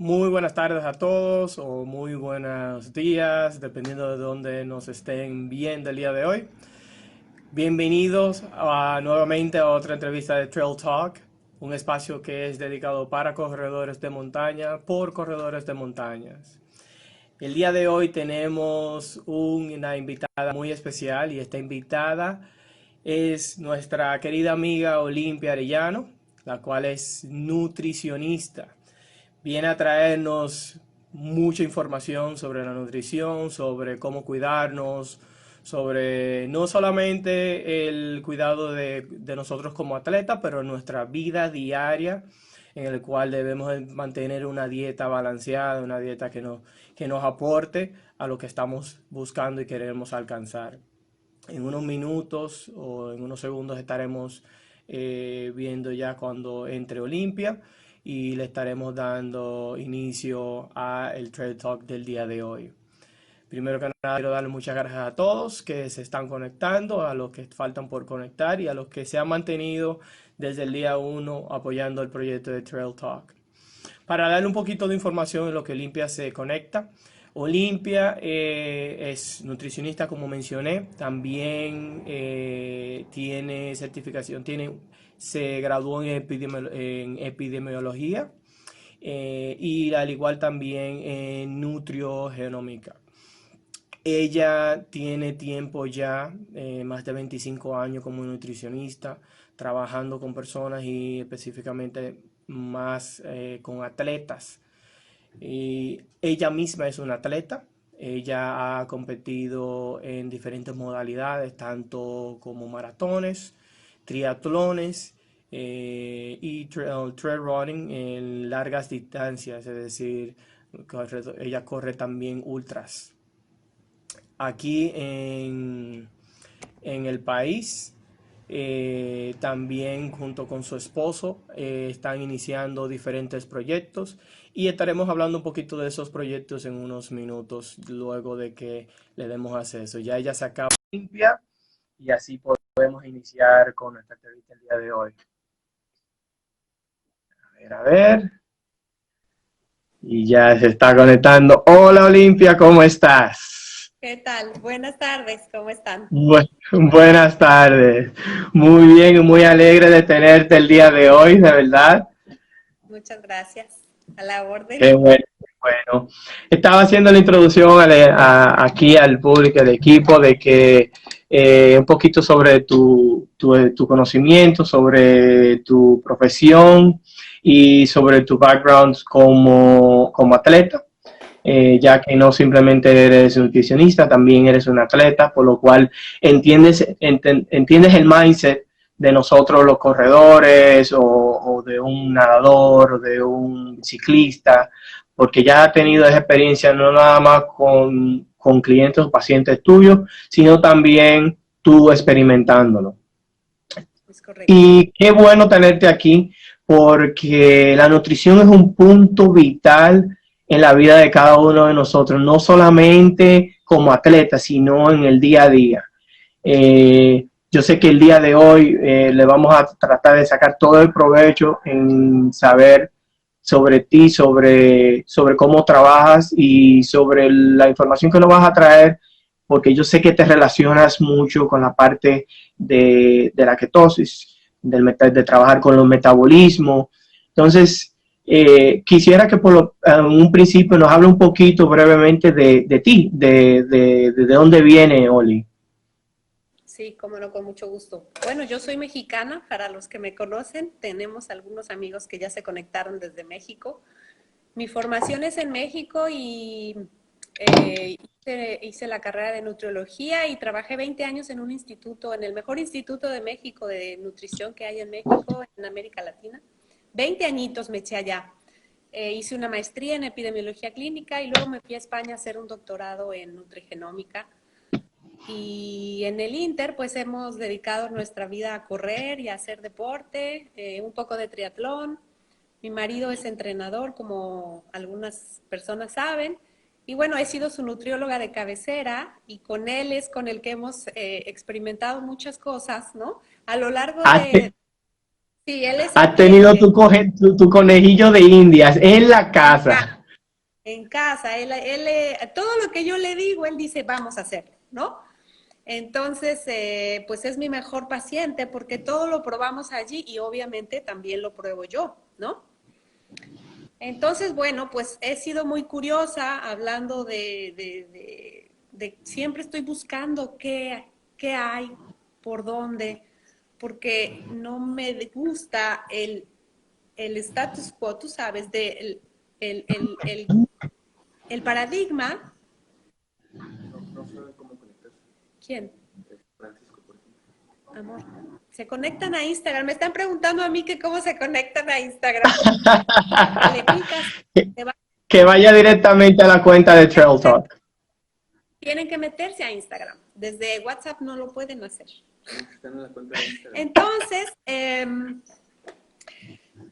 Muy buenas tardes a todos o muy buenos días, dependiendo de dónde nos estén viendo el día de hoy. Bienvenidos nuevamente a otra entrevista de Trail Talk, un espacio que es dedicado para corredores de montaña por corredores de montañas. El día de hoy tenemos una invitada muy especial y esta invitada es nuestra querida amiga Olimpia Arellano, la cual es nutricionista. Viene a traernos mucha información sobre la nutrición, sobre cómo cuidarnos, sobre no solamente el cuidado de nosotros como atletas, pero nuestra vida diaria en el cual debemos mantener una dieta balanceada, una dieta que nos aporte a lo que estamos buscando y queremos alcanzar. En unos minutos o en unos segundos estaremos viendo ya cuando entre Olimpia y le estaremos dando inicio a el Trail Talk del día de hoy. Primero que nada, quiero darle muchas gracias a todos que se están conectando, a los que faltan por conectar y a los que se han mantenido desde el día uno apoyando el proyecto de Trail Talk. Para darle un poquito de información en lo que Olimpia se conecta. Olimpia es nutricionista, como mencioné, también tiene certificación, se graduó en epidemiología y al igual también en nutriogenómica. Ella tiene tiempo ya, más de 25 años como nutricionista, trabajando con personas y específicamente más con atletas. Y ella misma es una atleta. Ella ha competido en diferentes modalidades, tanto como maratones, triatlones y trail running en largas distancias, es decir, ella corre también ultras. Aquí en el país, también junto con su esposo están iniciando diferentes proyectos y estaremos hablando un poquito de esos proyectos en unos minutos luego de que le demos acceso. Ya ella se acaba limpia y así podemos iniciar con nuestra entrevista el día de hoy. A ver, a ver. Y ya se está conectando. Hola Olimpia, ¿cómo estás? ¿Qué tal? Buenas tardes, ¿cómo están? Buenas tardes. Muy bien y muy alegre de tenerte el día de hoy, de verdad. Muchas gracias. A la orden. Qué bueno, qué bueno. Estaba haciendo la introducción aquí al público, al equipo, de que un poquito sobre tu conocimiento, sobre tu profesión y sobre tu background como atleta. Ya que no simplemente eres nutricionista, también eres un atleta, por lo cual entiendes el mindset de nosotros los corredores o de un nadador o de un ciclista, porque ya has tenido esa experiencia no nada más con clientes o pacientes tuyos, sino también tú experimentándolo. Es correcto. Y qué bueno tenerte aquí porque la nutrición es un punto vital en la vida de cada uno de nosotros, no solamente como atletas, sino en el día a día. Yo sé que el día de hoy le vamos a tratar de sacar todo el provecho en saber sobre ti, sobre cómo trabajas y sobre la información que nos vas a traer, porque yo sé que te relacionas mucho con la parte de la ketosis, de trabajar con los metabolismos. Entonces, quisiera que en un principio nos hable un poquito brevemente de ti, de dónde viene Oli. Sí, cómo no, con mucho gusto. Bueno, yo soy mexicana, para los que me conocen, tenemos algunos amigos que ya se conectaron desde México. Mi formación es en México y hice la carrera de nutriología y trabajé 20 años en un instituto, en el mejor instituto de México de nutrición que hay en México, en América Latina. 20 añitos me eché allá. Hice una maestría en epidemiología clínica y luego me fui a España a hacer un doctorado en nutrigenómica. Y en el Inter, pues hemos dedicado nuestra vida a correr y a hacer deporte, un poco de triatlón. Mi marido es entrenador, como algunas personas saben. Y bueno, he sido su nutrióloga de cabecera y con él es con el que hemos experimentado muchas cosas, ¿no? A lo largo Ah, de... Sí, él es Has el tenido que tu conejillo de Indias en la en casa, casa. en casa, todo lo que yo le digo, él dice, vamos a hacerlo, ¿no? Entonces, pues es mi mejor paciente porque todo lo probamos allí y obviamente también lo pruebo yo, ¿no? Entonces, bueno, pues he sido muy curiosa hablando siempre estoy buscando qué hay, por dónde, porque no me gusta el status quo, tú sabes, el, el, el, el paradigma. ¿Quién? Amor. Se conectan a Instagram. Me están preguntando a mí que cómo se conectan a Instagram. Le picas, te va. Que vaya directamente a la cuenta de Trail Talk. Tienen que meterse a Instagram. Desde WhatsApp no lo pueden hacer. Entonces,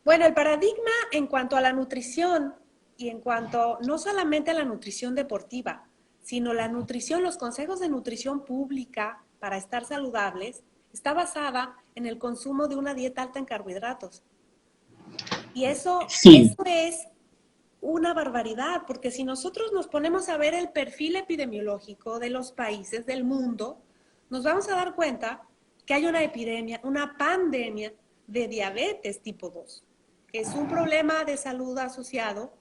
bueno, el paradigma en cuanto a la nutrición y en cuanto no solamente a la nutrición deportiva, sino la nutrición, los consejos de nutrición pública para estar saludables, está basada en el consumo de una dieta alta en carbohidratos. Y Sí, eso es una barbaridad, porque si nosotros nos ponemos a ver el perfil epidemiológico de los países del mundo, nos vamos a dar cuenta que hay una epidemia, una pandemia de diabetes tipo 2, que es un problema de salud asociado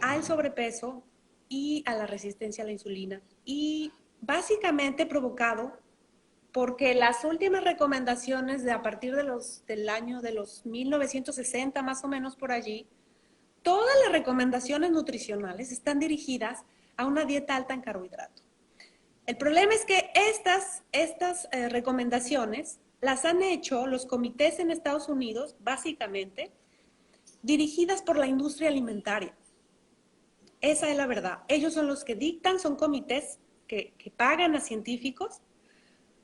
al sobrepeso y a la resistencia a la insulina, y básicamente provocado porque las últimas recomendaciones de a partir del año de los 1960 más o menos por allí, todas las recomendaciones nutricionales están dirigidas a una dieta alta en carbohidrato. El problema es que estas recomendaciones las han hecho los comités en Estados Unidos, básicamente, dirigidas por la industria alimentaria. Esa es la verdad. Ellos son los que dictan, son comités que pagan a científicos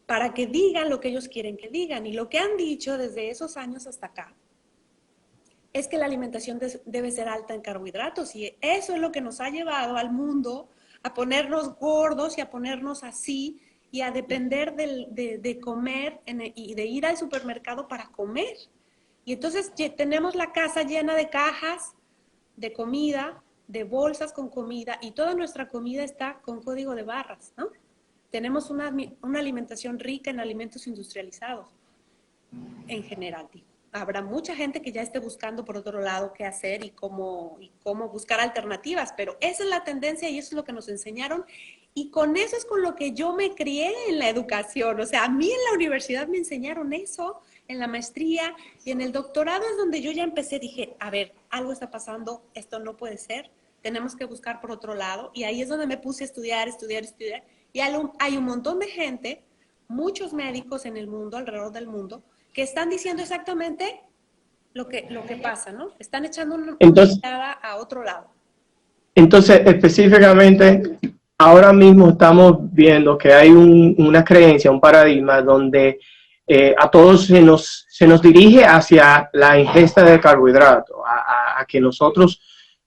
para que digan lo que ellos quieren que digan. Y lo que han dicho desde esos años hasta acá es que la alimentación debe ser alta en carbohidratos, y eso es lo que nos ha llevado al mundo a ponernos gordos y a ponernos así y a depender de comer y de ir al supermercado para comer. Y entonces tenemos la casa llena de cajas de comida, de bolsas con comida, y toda nuestra comida está con código de barras, ¿no? Tenemos una alimentación rica en alimentos industrializados en general, digo. Habrá mucha gente que ya esté buscando por otro lado qué hacer y cómo buscar alternativas, pero esa es la tendencia y eso es lo que nos enseñaron, y con eso es con lo que yo me crié en la educación. O sea, a mí en la universidad me enseñaron eso, en la maestría y en el doctorado es donde yo ya empecé, dije, a ver, algo está pasando, esto no puede ser, tenemos que buscar por otro lado, y ahí es donde me puse a estudiar, y hay un montón de gente, muchos médicos en el mundo, alrededor del mundo, que están diciendo exactamente lo que pasa, ¿no? Están echando una entonces, mirada a otro lado. entonces específicamente, ahora mismo estamos viendo que hay una creencia, un paradigma donde a todos se nos dirige hacia la ingesta de carbohidratos, a que nosotros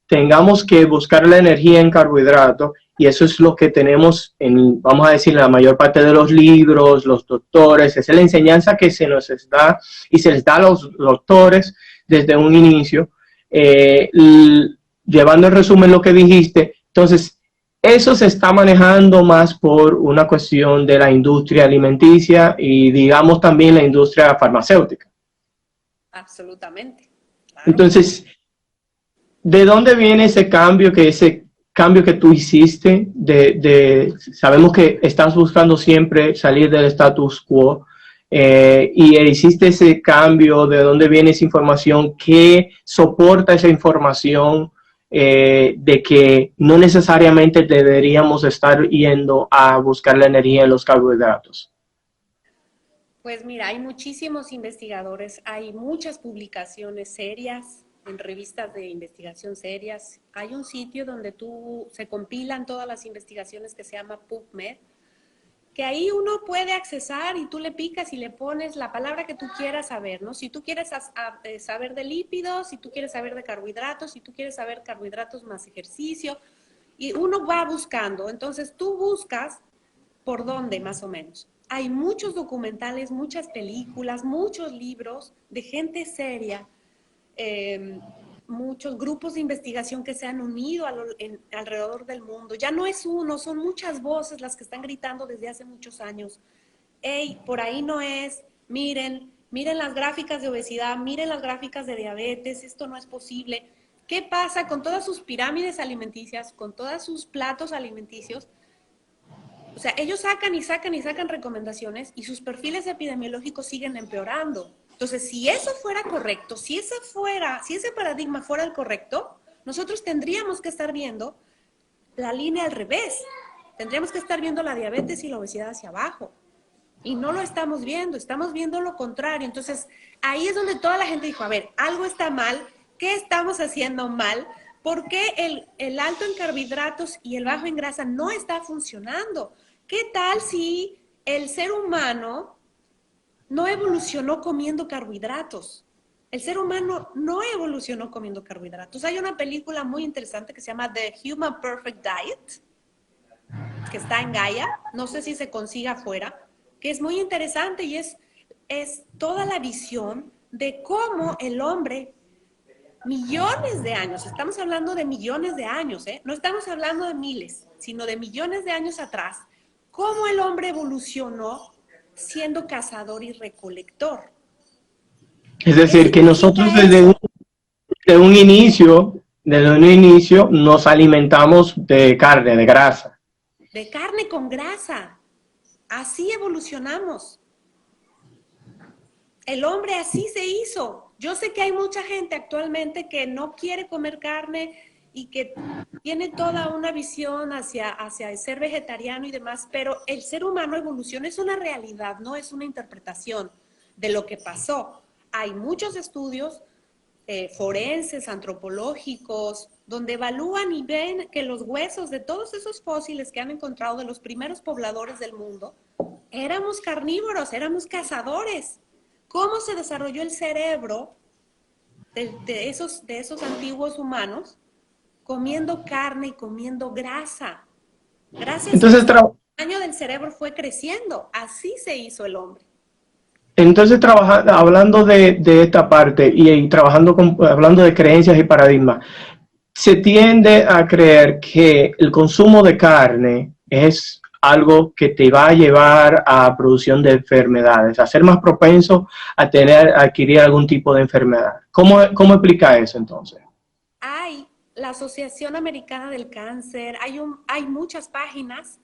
tengamos que buscar la energía en carbohidratos, y eso es lo que tenemos en, vamos a decir, la mayor parte de los libros, los doctores, esa es la enseñanza que se nos da y se les da a los doctores desde un inicio, llevando en resumen lo que dijiste. Entonces, eso se está manejando más por una cuestión de la industria alimenticia y digamos también la industria farmacéutica. Absolutamente, claro. Entonces, ¿de dónde viene ese cambio que tú hiciste? Sabemos que estás buscando siempre salir del status quo, y hiciste ese cambio. ¿De dónde viene esa información? ¿Qué soporta esa información de que no necesariamente deberíamos estar yendo a buscar la energía en los carbohidratos? Pues mira, hay muchísimos investigadores, hay muchas publicaciones serias en revistas de investigación serias. Hay un sitio donde se compilan todas las investigaciones que se llama PubMed, que ahí uno puede accesar y tú le picas y le pones la palabra que tú quieras saber, ¿no? Si tú quieres saber de lípidos, si tú quieres saber de carbohidratos, si tú quieres saber carbohidratos más ejercicio, y uno va buscando. Entonces tú buscas por dónde más o menos. Hay muchos documentales, muchas películas, muchos libros de gente seria, muchos grupos de investigación que se han unido alrededor del mundo. Ya no es uno, son muchas voces las que están gritando desde hace muchos años. Hey, por ahí no es, miren, miren las gráficas de obesidad, miren las gráficas de diabetes, esto no es posible. ¿Qué pasa con todas sus pirámides alimenticias, con todos sus platos alimenticios? O sea, ellos sacan y sacan y sacan recomendaciones y sus perfiles epidemiológicos siguen empeorando. Entonces, si eso fuera correcto, si ese paradigma fuera el correcto, nosotros tendríamos que estar viendo la línea al revés. Tendríamos que estar viendo la diabetes y la obesidad hacia abajo. Y no lo estamos viendo lo contrario. Entonces, ahí es donde toda la gente dijo, a ver, algo está mal, ¿qué estamos haciendo mal? ¿Por qué el alto en carbohidratos y el bajo en grasa no está funcionando? ¿Qué tal si el ser humano no evolucionó comiendo carbohidratos? El ser humano no evolucionó comiendo carbohidratos. Hay una película muy interesante que se llama The Human Perfect Diet, que está en Gaia, no sé si se consiga afuera, que es muy interesante y es toda la visión de cómo el hombre, millones de años, estamos hablando de millones de años, no estamos hablando de miles, sino de millones de años atrás, cómo el hombre evolucionó siendo cazador y recolector. Es ¿Qué decir, que nosotros significa eso? desde un inicio nos alimentamos de carne, de grasa. De carne con grasa. Así evolucionamos. El hombre así se hizo. Yo sé que hay mucha gente actualmente que no quiere comer carne y que tiene toda una visión hacia ser vegetariano y demás, pero el ser humano evoluciona, es una realidad, no es una interpretación de lo que pasó. Hay muchos estudios forenses, antropológicos, donde evalúan y ven que los huesos de todos esos fósiles que han encontrado de los primeros pobladores del mundo, éramos carnívoros, éramos cazadores. ¿Cómo se desarrolló el cerebro de esos antiguos humanos comiendo carne y comiendo grasa? Gracias a Entonces, eso, el tamaño del cerebro fue creciendo. Así se hizo el hombre. hablando de esta parte y trabajando hablando de creencias y paradigmas, se tiende a creer que el consumo de carne es algo que te va a llevar a producción de enfermedades, a ser más propenso a adquirir algún tipo de enfermedad. ¿Cómo explica eso entonces? Hay la Asociación Americana del Cáncer, hay muchas páginas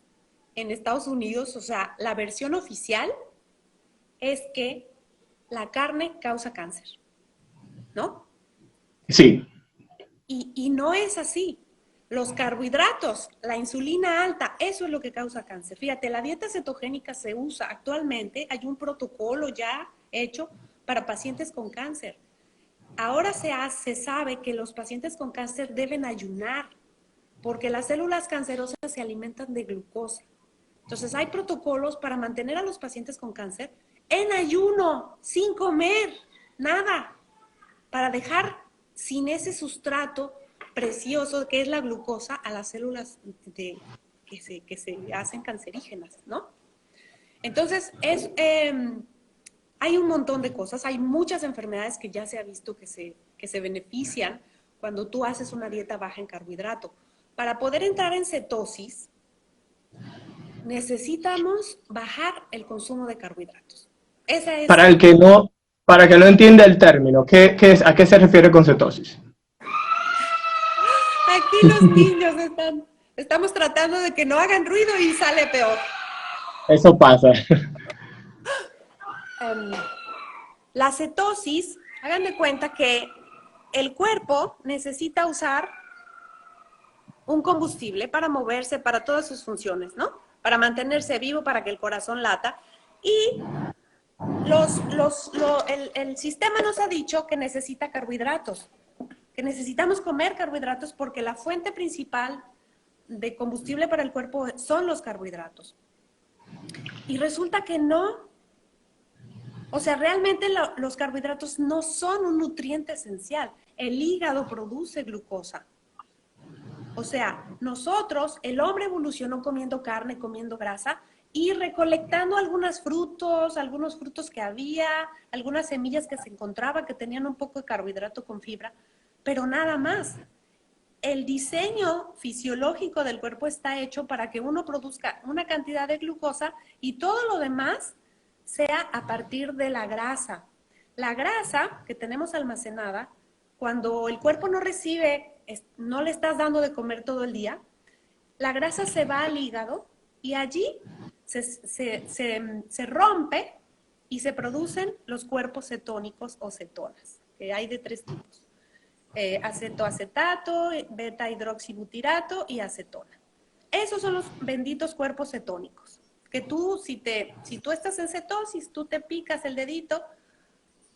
en Estados Unidos, o sea, la versión oficial es que la carne causa cáncer, ¿no? Sí. Y no es así. Los carbohidratos, la insulina alta, eso es lo que causa cáncer. Fíjate, la dieta cetogénica se usa actualmente, hay un protocolo ya hecho para pacientes con cáncer. Ahora se sabe que los pacientes con cáncer deben ayunar porque las células cancerosas se alimentan de glucosa. Entonces hay protocolos para mantener a los pacientes con cáncer en ayuno, sin comer, nada, para dejar sin ese sustrato precioso que es la glucosa a las células que se hacen cancerígenas, ¿no? Entonces, hay un montón de cosas, hay muchas enfermedades que ya se ha visto que se benefician cuando tú haces una dieta baja en carbohidrato. Para poder entrar en cetosis, necesitamos bajar el consumo de carbohidratos. Esa es... Para que no entienda el término, ¿a qué se refiere con cetosis? Aquí los niños estamos tratando de que no hagan ruido y sale peor. Eso pasa. La cetosis, hagan de cuenta que el cuerpo necesita usar un combustible para moverse, para todas sus funciones, ¿no? Para mantenerse vivo, para que el corazón lata. Y el sistema nos ha dicho que necesita carbohidratos, que necesitamos comer carbohidratos porque la fuente principal de combustible para el cuerpo son los carbohidratos. Y resulta que no. O sea, realmente los carbohidratos no son un nutriente esencial. El hígado produce glucosa. O sea, nosotros, el hombre evolucionó comiendo carne, comiendo grasa, y recolectando algunos frutos que había, algunas semillas que se encontraban que tenían un poco de carbohidrato con fibra, pero nada más. El diseño fisiológico del cuerpo está hecho para que uno produzca una cantidad de glucosa y todo lo demás sea a partir de la grasa. La grasa que tenemos almacenada, cuando el cuerpo no recibe, no le estás dando de comer todo el día, la grasa se va al hígado y allí se rompe y se producen los cuerpos cetónicos o cetonas, que hay de 3 tipos. Acetoacetato, beta-hidroxibutirato y acetona. Esos son los benditos cuerpos cetónicos. Que tú, si tú estás en cetosis, tú te picas el dedito,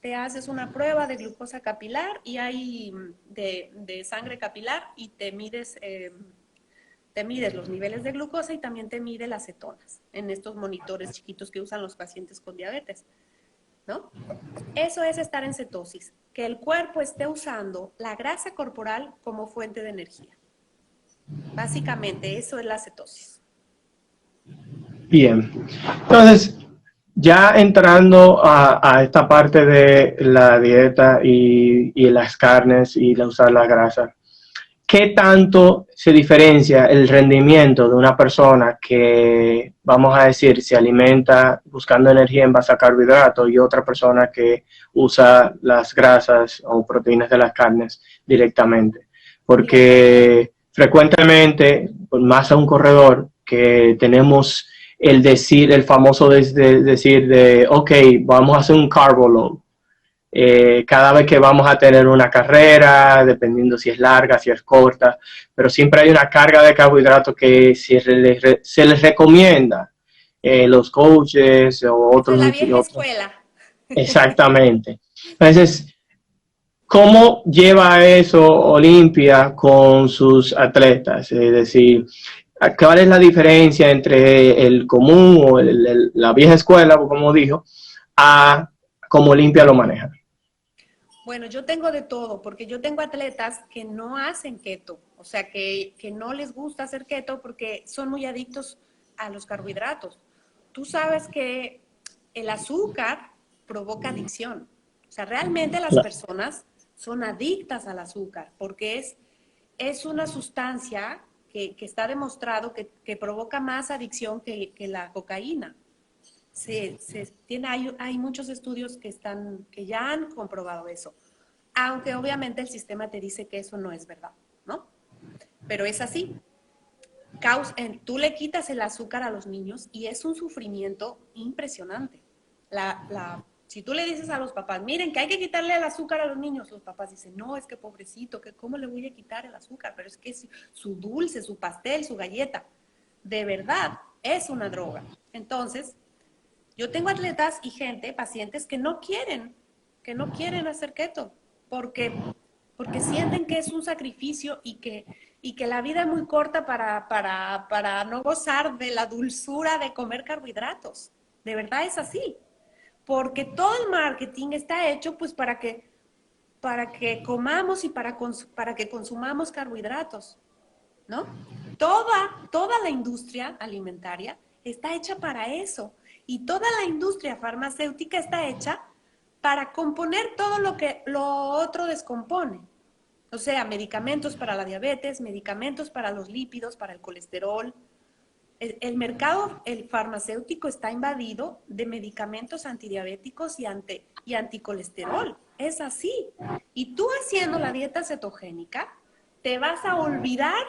te haces una prueba de glucosa capilar y hay de sangre capilar y te mides los niveles de glucosa y también te mide las cetonas en estos monitores chiquitos que usan los pacientes con diabetes, ¿no? Eso es estar en cetosis, que el cuerpo esté usando la grasa corporal como fuente de energía. Básicamente, eso es la cetosis. Bien. Entonces, ya entrando a esta parte de la dieta y las carnes y usar la grasa, ¿qué tanto se diferencia el rendimiento de una persona que, vamos a decir, se alimenta buscando energía en base a carbohidratos y otra persona que usa las grasas o proteínas de las carnes directamente? Porque frecuentemente, más a un corredor, que tenemos el famoso decir de, ok, vamos a hacer un carbo load. Cada vez que vamos a tener una carrera, dependiendo si es larga, si es corta, pero siempre hay una carga de carbohidratos que se les recomienda los coaches o Esa otros es la vieja nutriólogos. escuela. Exactamente. Entonces, ¿cómo lleva eso Olimpia con sus atletas? Es decir, ¿cuál es la diferencia entre el común o la vieja escuela, como dijo, a cómo Olimpia lo maneja? Bueno, yo tengo de todo, porque yo tengo atletas que no hacen keto, o sea, que no les gusta hacer keto porque son muy adictos a los carbohidratos. Tú sabes que el azúcar provoca adicción. O sea, realmente las personas son adictas al azúcar porque es una sustancia que está demostrado que provoca más adicción que la cocaína. Hay muchos estudios que ya han comprobado eso, aunque obviamente el sistema te dice que eso no es verdad, ¿no? Pero es así. Tú le quitas el azúcar a los niños y es un sufrimiento impresionante. Si tú le dices a los papás, miren que hay que quitarle el azúcar a los niños, los papás dicen, no, es que pobrecito, que ¿cómo le voy a quitar el azúcar? Pero es que es su dulce, su pastel, su galleta. De verdad, es una droga. Entonces, yo tengo atletas y pacientes que no quieren hacer keto, porque, porque sienten que es un sacrificio y que la vida es muy corta para no gozar de la dulzura de comer carbohidratos. De verdad es así, porque todo el marketing está hecho pues para que comamos y para que consumamos carbohidratos, ¿no? Toda la industria alimentaria está hecha para eso. Y toda la industria farmacéutica está hecha para componer todo lo otro descompone. O sea, medicamentos para la diabetes, medicamentos para los lípidos, para el colesterol. El mercado farmacéutico está invadido de medicamentos antidiabéticos y anticolesterol. Es así. Y tú haciendo la dieta cetogénica, te vas a olvidar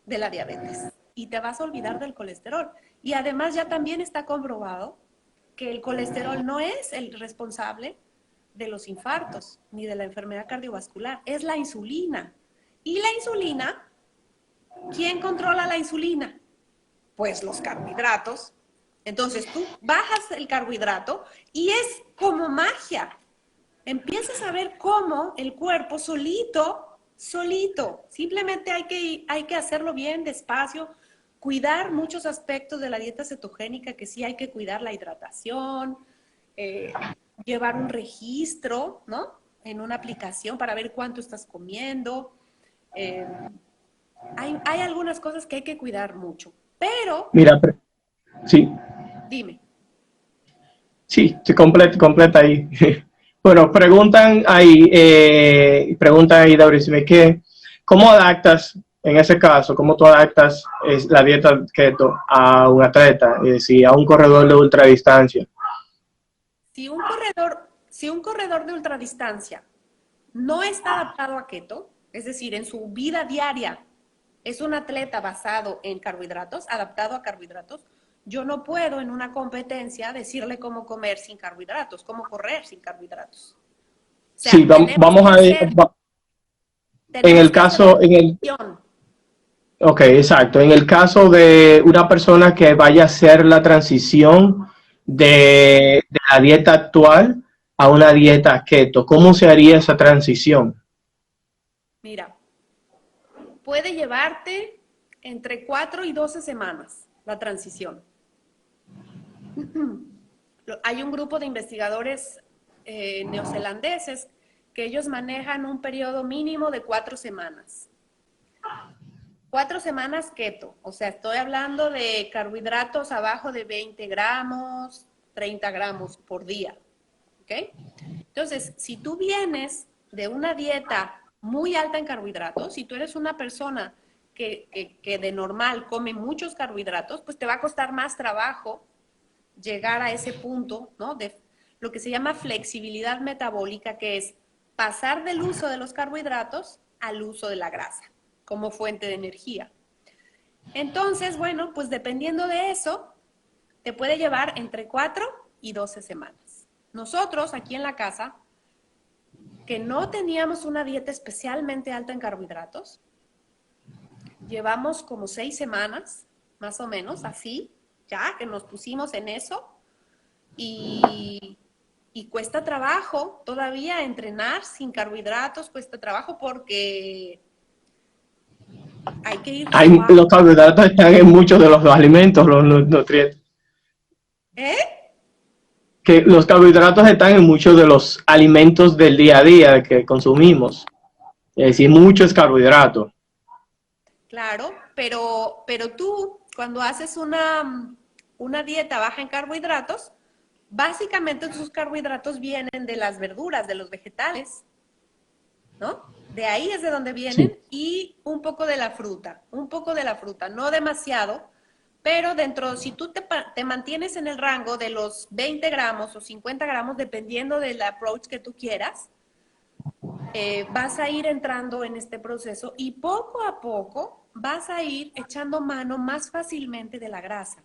de la diabetes y te vas a olvidar del colesterol. Y además ya también está comprobado que el colesterol no es el responsable de los infartos ni de la enfermedad cardiovascular, es la insulina. Y la insulina, ¿quién controla la insulina? Pues los carbohidratos. Entonces tú bajas el carbohidrato y es como magia. Empiezas a ver cómo el cuerpo solito, simplemente hay que hacerlo bien, despacio, cuidar muchos aspectos de la dieta cetogénica, que sí hay que cuidar la hidratación, llevar un registro, ¿no? En una aplicación para ver cuánto estás comiendo. Hay algunas cosas que hay que cuidar mucho, pero... Mira, Sí, Dime. sí, sí, completa ahí. Bueno, preguntan ahí, Dauris, que ¿cómo adaptas, en ese caso, cómo tú adaptas la dieta keto a un atleta, es decir, a un corredor de ultradistancia? Si un corredor de ultradistancia no está adaptado a keto, es decir, en su vida diaria es un atleta basado en carbohidratos, adaptado a carbohidratos, yo no puedo en una competencia decirle cómo comer sin carbohidratos, cómo correr sin carbohidratos. O Sí, sea, tenemos vamos que a ver, hacer, en el tenemos que hacer caso, en el, transición. ok, exacto, en el caso de una persona que vaya a hacer la transición de la dieta actual a una dieta keto, ¿cómo se haría esa transición? Mira, puede llevarte entre 4 y 12 semanas la transición. Hay un grupo de investigadores neozelandeses que ellos manejan un periodo mínimo de 4 semanas. 4 semanas keto, o sea, estoy hablando de carbohidratos abajo de 20 gramos, 30 gramos por día, ¿ok? Entonces, si tú vienes de una dieta muy alta en carbohidratos, si tú eres una persona que de normal come muchos carbohidratos, pues te va a costar más trabajo llegar a ese punto, ¿no? De lo que se llama flexibilidad metabólica, que es pasar del uso de los carbohidratos al uso de la grasa como fuente de energía. Entonces, bueno, pues dependiendo de eso, te puede llevar entre 4 y 12 semanas. Nosotros aquí en la casa, que no teníamos una dieta especialmente alta en carbohidratos, llevamos como 6 semanas, más o menos, así, ya que nos pusimos en eso, y cuesta trabajo todavía entrenar sin carbohidratos, cuesta trabajo porque hay que ir suave. Los carbohidratos están en muchos de los alimentos, los nutrientes. ¿Eh? Que los carbohidratos están en muchos de los alimentos del día a día que consumimos. Es decir, mucho es carbohidrato. Claro, pero tú cuando haces una dieta baja en carbohidratos, básicamente tus carbohidratos vienen de las verduras, de los vegetales, ¿no? De ahí es de donde vienen Sí. y un poco de la fruta, no demasiado, pero dentro, si tú te mantienes en el rango de los 20 gramos o 50 gramos, dependiendo del approach que tú quieras, vas a ir entrando en este proceso y poco a poco vas a ir echando mano más fácilmente de la grasa.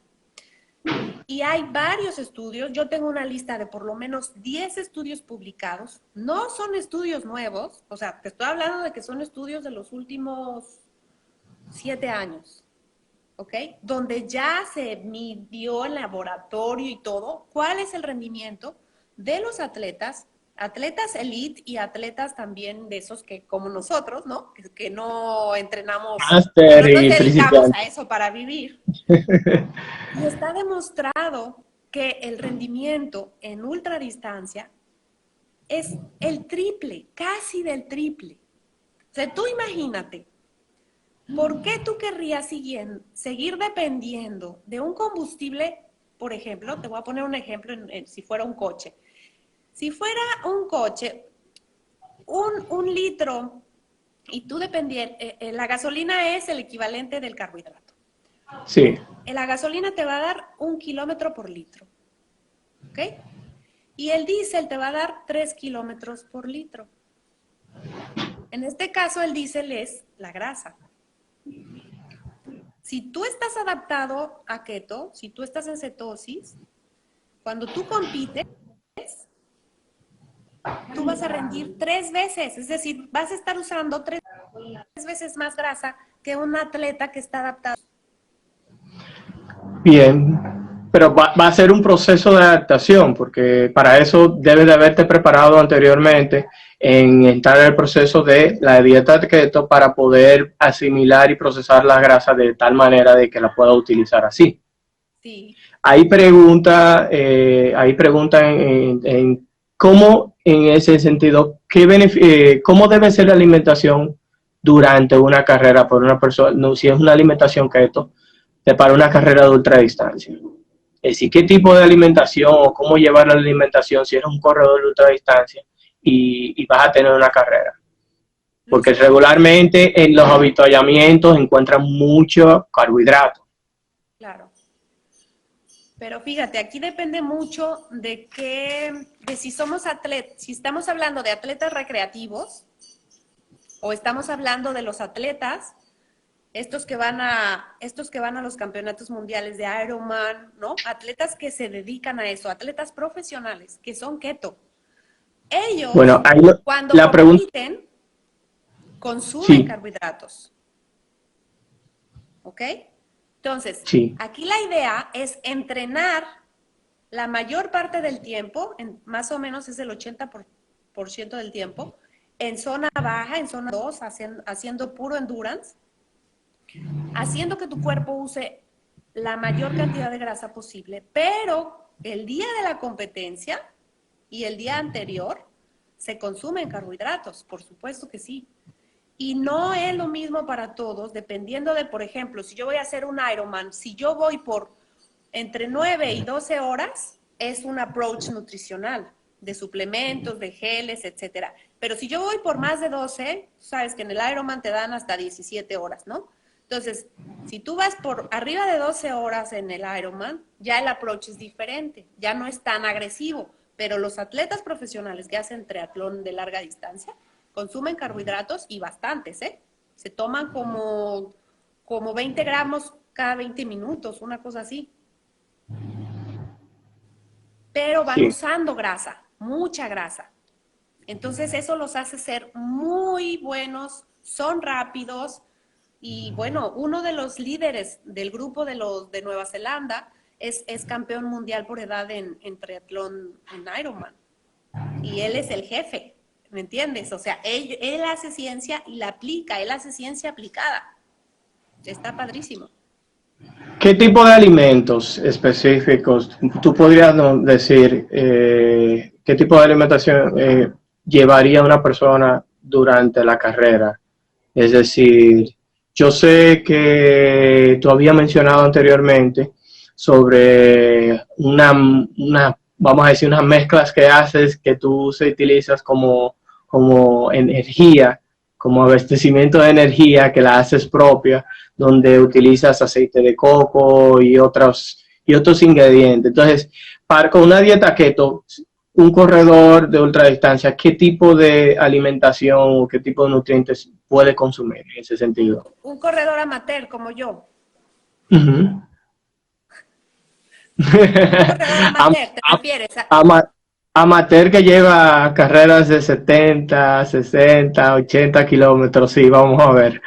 Y hay varios estudios, yo tengo una lista de por lo menos 10 estudios publicados, no son estudios nuevos, o sea, te estoy hablando de que son estudios de los últimos 7 años, ¿ok? Donde ya se midió en laboratorio y todo, cuál es el rendimiento de los atletas elite y atletas también de esos que, como nosotros, ¿no? Que no entrenamos, que Máster no nos y dedicamos a principiante. eso para vivir. Y está demostrado que el rendimiento en ultradistancia es el triple, casi del triple. O sea, tú imagínate, ¿por qué tú querrías seguir dependiendo de un combustible? Por ejemplo, te voy a poner un ejemplo si fuera un coche. Si fuera un coche, un litro, y tú dependieras, la gasolina es el equivalente del carbohidrato. Sí. La gasolina te va a dar 1 kilómetro por litro, ¿ok? Y el diésel te va a dar 3 kilómetros por litro. En este caso, el diésel es la grasa. Si tú estás adaptado a keto, si tú estás en cetosis, cuando tú compites, tú vas a rendir 3 veces, es decir, vas a estar usando 3 veces más grasa que un atleta que está adaptado. Bien, pero va a ser un proceso de adaptación, porque para eso debes de haberte preparado anteriormente en entrar en el proceso de la dieta keto para poder asimilar y procesar la grasa de tal manera de que la pueda utilizar así. Sí. Hay pregunta en cómo, en ese sentido, cómo debe ser la alimentación durante una carrera por una persona, no, si es una alimentación keto, para una carrera de ultradistancia. Es decir, qué tipo de alimentación o cómo llevar la alimentación si eres un corredor de ultradistancia y vas a tener una carrera. Porque regularmente en los avituallamientos encuentran mucho carbohidrato. Claro. Pero fíjate, aquí depende mucho de si somos atletas, si estamos hablando de atletas recreativos o estamos hablando de los atletas, estos que van a los campeonatos mundiales de Ironman, ¿no? Atletas que se dedican a eso, atletas profesionales que son keto. Ellos, bueno, cuando la compiten, consumen carbohidratos. ¿Ok? Entonces, aquí la idea es entrenar la mayor parte del tiempo, más o menos es el 80% del tiempo, en zona baja, en zona 2, haciendo puro endurance, haciendo que tu cuerpo use la mayor cantidad de grasa posible, pero el día de la competencia y el día anterior se consumen carbohidratos, por supuesto que sí. Y no es lo mismo para todos, dependiendo de, por ejemplo, si yo voy a hacer un Ironman, si yo voy por entre 9 y 12 horas, es un approach nutricional, de suplementos, de geles, etcétera. Pero si yo voy por más de 12, sabes que en el Ironman te dan hasta 17 horas, ¿no? Entonces, si tú vas por arriba de 12 horas en el Ironman, ya el approach es diferente, ya no es tan agresivo. Pero los atletas profesionales que hacen triatlón de larga distancia, consumen carbohidratos y bastantes, ¿eh? Se toman como 20 gramos cada 20 minutos, una cosa así. Pero van usando grasa, mucha grasa. Entonces eso los hace ser muy buenos, son rápidos y bueno, uno de los líderes del grupo de los de Nueva Zelanda es campeón mundial por edad en triatlón en Ironman. Y él es el jefe. ¿Me entiendes? O sea, él hace ciencia y la aplica, él hace ciencia aplicada. Está padrísimo. ¿Qué tipo de alimentos específicos tú podrías decir qué tipo de alimentación llevaría una persona durante la carrera? Es decir, yo sé que tú habías mencionado anteriormente sobre vamos a decir, unas mezclas que haces que tú se utilizas como energía, como abastecimiento de energía, que la haces propia, donde utilizas aceite de coco y otros ingredientes. Entonces, con una dieta keto, un corredor de ultradistancia, ¿qué tipo de alimentación o qué tipo de nutrientes puede consumir en ese sentido? Un corredor amateur como yo. Un corredor amateur, ¿te refieres? Amateur que lleva carreras de 70, 60, 80 kilómetros, sí, vamos a ver.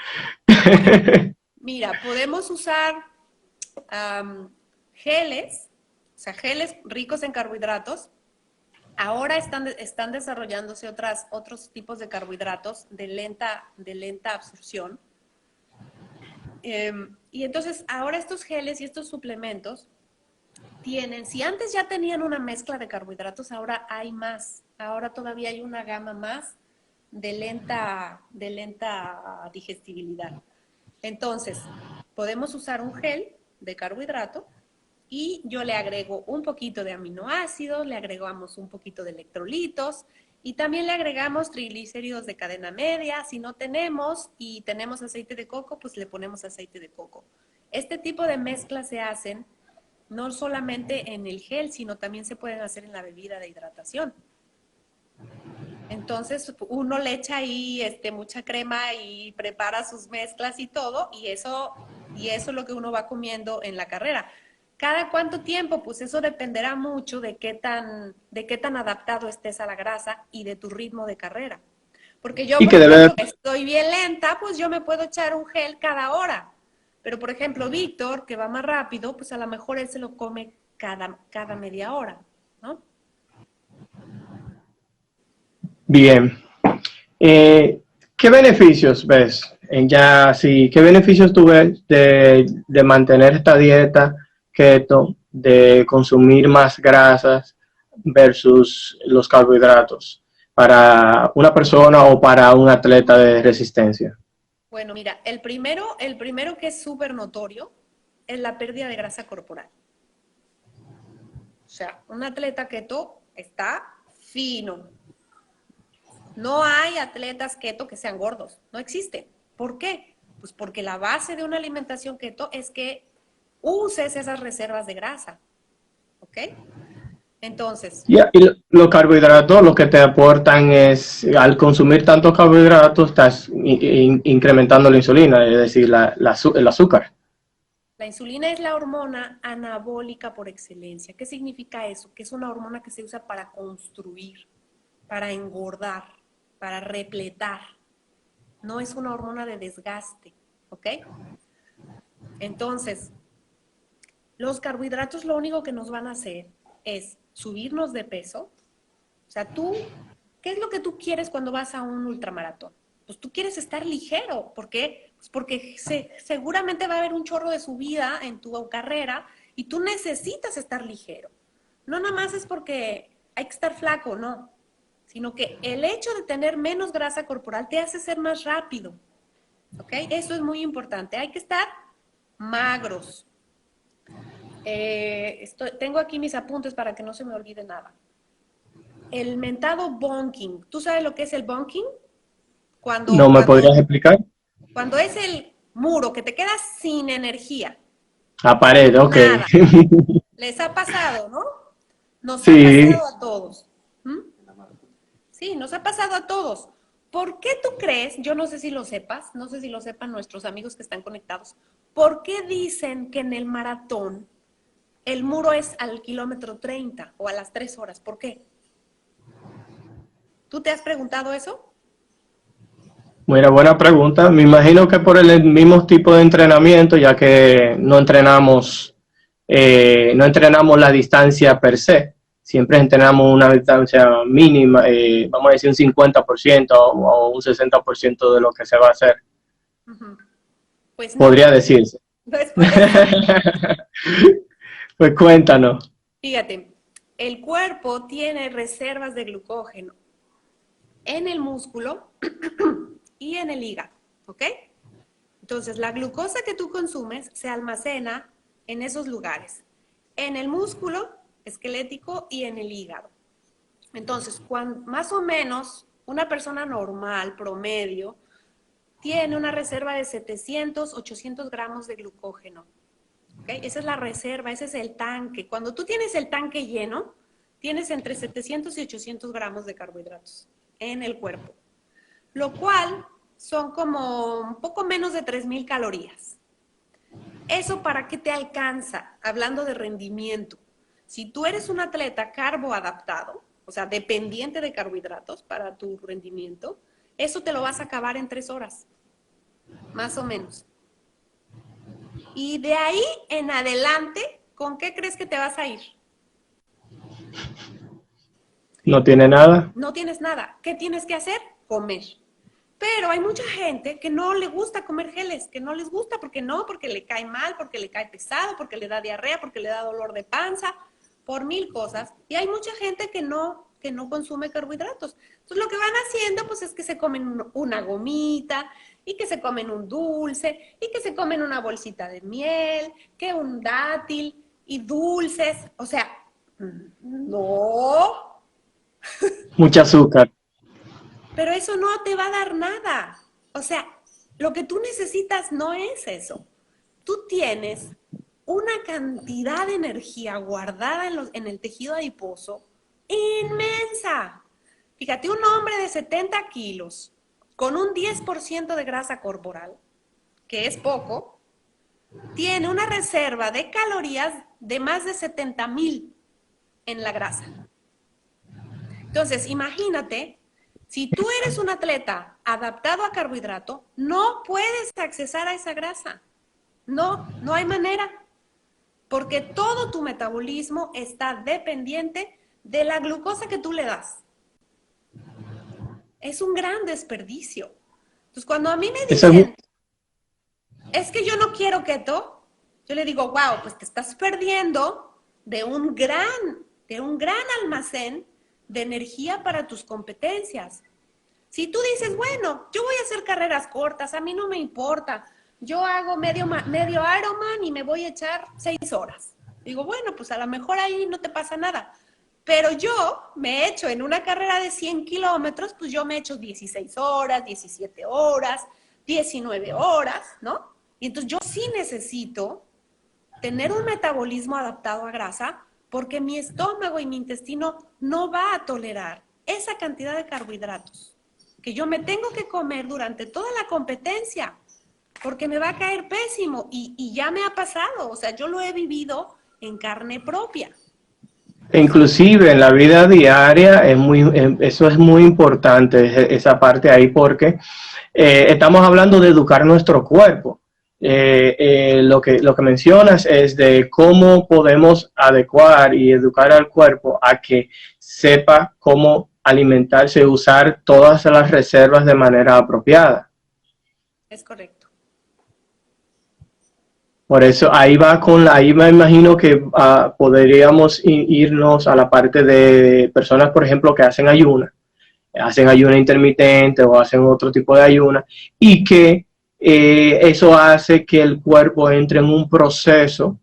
Mira, podemos usar geles, o sea, geles ricos en carbohidratos. Ahora están desarrollándose otros tipos de carbohidratos de lenta absorción. Y entonces ahora estos geles y estos suplementos si antes ya tenían una mezcla de carbohidratos, ahora hay más. Ahora todavía hay una gama más de lenta digestibilidad. Entonces, podemos usar un gel de carbohidrato y yo le agrego un poquito de aminoácidos, le agregamos un poquito de electrolitos y también le agregamos triglicéridos de cadena media. Si no tenemos y tenemos aceite de coco, pues le ponemos aceite de coco. Este tipo de mezclas se hacen no solamente en el gel, sino también se pueden hacer en la bebida de hidratación. Entonces uno le echa ahí mucha crema y prepara sus mezclas y todo, y eso es lo que uno va comiendo en la carrera. ¿Cada cuánto tiempo? Pues eso dependerá mucho de qué tan adaptado estés a la grasa y de tu ritmo de carrera. Porque yo, por ejemplo, estoy bien lenta, pues yo me puedo echar un gel cada hora. Pero, por ejemplo, Víctor, que va más rápido, pues a lo mejor él se lo come cada media hora, ¿no? Bien. ¿Qué beneficios ves? ¿Qué beneficios tú ves de mantener esta dieta keto, de consumir más grasas versus los carbohidratos para una persona o para un atleta de resistencia? Bueno, mira, el primero que es súper notorio es la pérdida de grasa corporal. sea, un atleta keto está fino. No hay atletas keto que sean gordos, no existe. ¿Por qué? Pues porque la base de una alimentación keto es que uses esas reservas de grasa, ¿ok? Entonces, Y los carbohidratos lo que te aportan es, al consumir tantos carbohidratos, estás incrementando la insulina, es decir, el azúcar. la insulina es la hormona anabólica por excelencia. ¿Qué significa eso? Que es una hormona que se usa para construir, para engordar, para repletar. No es una hormona de desgaste, ¿ok? Entonces, los carbohidratos lo único que nos van a hacer es subirnos de peso. O sea, ¿qué es lo que tú quieres cuando vas a un ultramaratón? Pues tú quieres estar ligero. ¿Por qué? Pues porque seguramente va a haber un chorro de subida en tu carrera y tú necesitas estar ligero. No nada más es porque hay que estar flaco, no. Sino que el hecho de tener menos grasa corporal te hace ser más rápido. ¿Ok? Eso es muy importante. Hay que estar magros. Tengo aquí mis apuntes para que no se me olvide nada. El mentado bonking. ¿Tú sabes lo que es el bonking? ¿No me podrías explicar? Cuando es el muro que te quedas sin energía. A pared, ok. Nada. Les ha pasado, ¿no? Nos ha Sí. pasado a todos. ¿Mm? Sí, nos ha pasado a todos. ¿Por qué tú crees, yo no sé si lo sepas, no sé si lo sepan nuestros amigos que están conectados, ¿por qué dicen que en el maratón el muro es al kilómetro 30 o a las 3 horas? ¿Por qué? ¿Tú te has preguntado eso? Mira, buena pregunta. Me imagino que por el mismo tipo de entrenamiento, ya que no entrenamos la distancia per se, siempre entrenamos una distancia mínima, vamos a decir un 50% o un 60% de lo que se va a hacer. Uh-huh. Pues no, Podría decirse. no es por eso. Pues cuéntanos. Fíjate, el cuerpo tiene reservas de glucógeno en el músculo y en el hígado, ¿ok? Entonces, la glucosa que tú consumes se almacena en esos lugares, en el músculo esquelético y en el hígado. Entonces, más o menos una persona normal, promedio, tiene una reserva de 700, 800 gramos de glucógeno. ¿Okay? Esa es la reserva, ese es el tanque. Cuando tú tienes el tanque lleno, tienes entre 700 y 800 gramos de carbohidratos en el cuerpo, lo cual son como un poco menos de 3,000 calorías. ¿Eso para qué te alcanza? Hablando de rendimiento. Si tú eres un atleta carboadaptado, o sea, dependiente de carbohidratos para tu rendimiento, eso te lo vas a acabar en 3 horas, más o menos. Y de ahí en adelante, ¿con qué crees que te vas a ir? ¿No tiene nada? No tienes nada. ¿Qué tienes que hacer? Comer. Pero hay mucha gente que no le gusta comer geles, que no les gusta porque le cae mal, porque le cae pesado, porque le da diarrea, porque le da dolor de panza, por 1000 cosas. Y hay mucha gente que no consume carbohidratos. Entonces lo que van haciendo pues es que se comen una gomita y que se comen un dulce y que se comen una bolsita de miel, que un dátil y dulces. O sea, no. Mucho azúcar. Pero eso no te va a dar nada. O sea, lo que tú necesitas no es eso. Tú tienes una cantidad de energía guardada en el tejido adiposo inmensa. Fíjate, un hombre de 70 kilos con un 10% de grasa corporal, que es poco, tiene una reserva de calorías de más de 70,000 en la grasa. Entonces, imagínate, si tú eres un atleta adaptado a carbohidrato, no puedes accesar a esa grasa. No hay manera. Porque todo tu metabolismo está dependiente de la glucosa que tú le das. Es un gran desperdicio. Entonces, cuando a mí me dicen, es que yo no quiero keto, yo le digo, wow, pues te estás perdiendo de un gran almacén de energía para tus competencias. Si tú dices, bueno, yo voy a hacer carreras cortas, a mí no me importa, yo hago medio Ironman y me voy a echar 6 horas. Digo, bueno, pues a lo mejor ahí no te pasa nada. Pero yo me he hecho en una carrera de 100 kilómetros, pues yo me he hecho 16 horas, 17 horas, 19 horas, ¿no? Y entonces yo sí necesito tener un metabolismo adaptado a grasa porque mi estómago y mi intestino no va a tolerar esa cantidad de carbohidratos que yo me tengo que comer durante toda la competencia porque me va a caer pésimo y ya me ha pasado, o sea, yo lo he vivido en carne propia. Inclusive en la vida diaria eso es muy importante, esa parte ahí, porque estamos hablando de educar nuestro cuerpo. Lo que mencionas es de cómo podemos adecuar y educar al cuerpo a que sepa cómo alimentarse y usar todas las reservas de manera apropiada. Es correcto. Por eso ahí me imagino que podríamos irnos a la parte de personas, por ejemplo, que hacen ayuna intermitente o hacen otro tipo de ayuna, y que eso hace que el cuerpo entre en un proceso,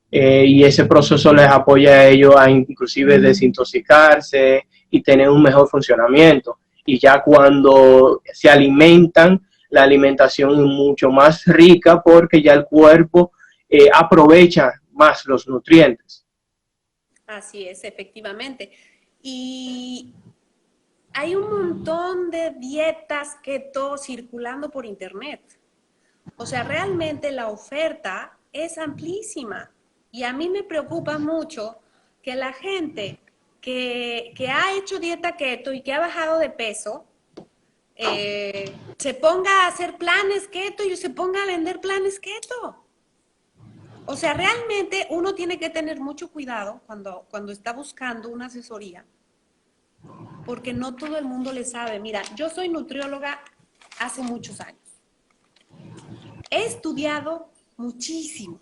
y ese proceso les apoya a ellos a inclusive desintoxicarse y tener un mejor funcionamiento. Y ya cuando se alimentan, la alimentación es mucho más rica porque ya el cuerpo aprovecha más los nutrientes. Así es, efectivamente. Y hay un montón de dietas keto circulando por internet. O sea, realmente la oferta es amplísima. Y a mí me preocupa mucho que la gente que ha hecho dieta keto y que ha bajado de peso, se ponga a hacer planes keto y se ponga a vender planes keto. O sea, realmente uno tiene que tener mucho cuidado cuando está buscando una asesoría, porque no todo el mundo le sabe. Mira, yo soy nutrióloga hace muchos años. He estudiado muchísimo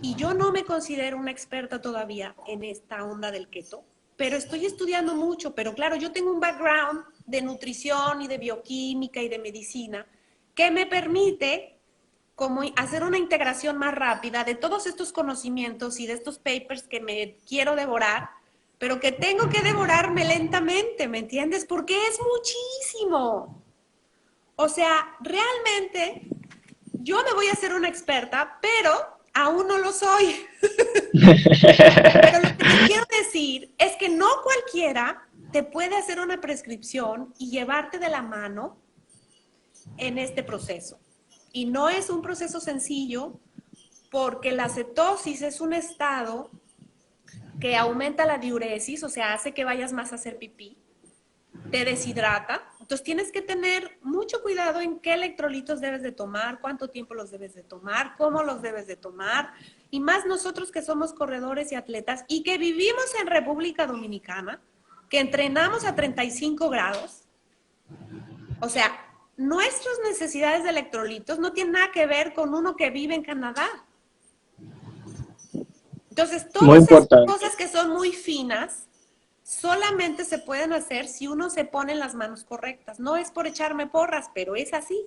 y yo no me considero una experta todavía en esta onda del keto, pero estoy estudiando mucho. Pero claro, yo tengo un background de nutrición y de bioquímica y de medicina que me permite como hacer una integración más rápida de todos estos conocimientos y de estos papers que me quiero devorar, pero que tengo que devorarme lentamente, ¿me entiendes? Porque es muchísimo. O sea, realmente yo me voy a hacer una experta, pero aún no lo soy. Pero lo que te quiero decir es que no cualquiera te puede hacer una prescripción y llevarte de la mano en este proceso. Y no es un proceso sencillo porque la cetosis es un estado que aumenta la diuresis, o sea, hace que vayas más a hacer pipí, te deshidrata. Entonces tienes que tener mucho cuidado en qué electrolitos debes de tomar, cuánto tiempo los debes de tomar, cómo los debes de tomar. Y más nosotros que somos corredores y atletas y que vivimos en República Dominicana, que entrenamos a 35 grados. O sea, nuestras necesidades de electrolitos no tienen nada que ver con uno que vive en Canadá. Entonces, Muy todas esas importante. cosas que son muy finas solamente se pueden hacer si uno se pone en las manos correctas. No es por echarme porras, pero es así.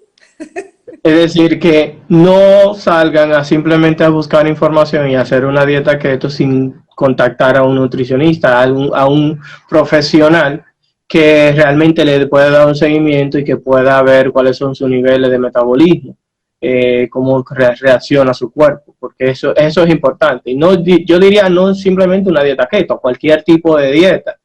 Es decir, que no salgan a simplemente a buscar información y hacer una dieta keto sin contactar a un nutricionista, a un profesional que realmente le pueda dar un seguimiento y que pueda ver cuáles son sus niveles de metabolismo, cómo reacciona su cuerpo, porque eso es importante. Y no, yo diría no simplemente una dieta keto, cualquier tipo de dieta,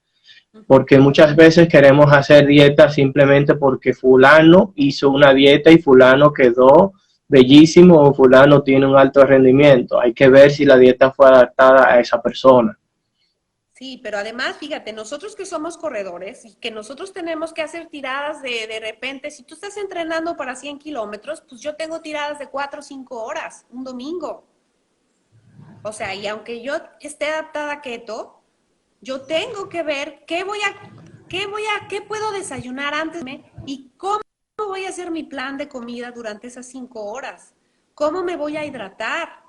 porque muchas veces queremos hacer dieta simplemente porque fulano hizo una dieta y fulano quedó bellísimo o fulano tiene un alto rendimiento. Hay que ver si la dieta fue adaptada a esa persona. Sí, pero además, fíjate, nosotros que somos corredores y que nosotros tenemos que hacer tiradas de repente, si tú estás entrenando para 100 kilómetros, pues yo tengo tiradas de 4 o 5 horas, un domingo. O sea, y aunque yo esté adaptada a keto, yo tengo que ver qué puedo desayunar antes y cómo voy a hacer mi plan de comida durante esas 5 horas. ¿Cómo me voy a hidratar?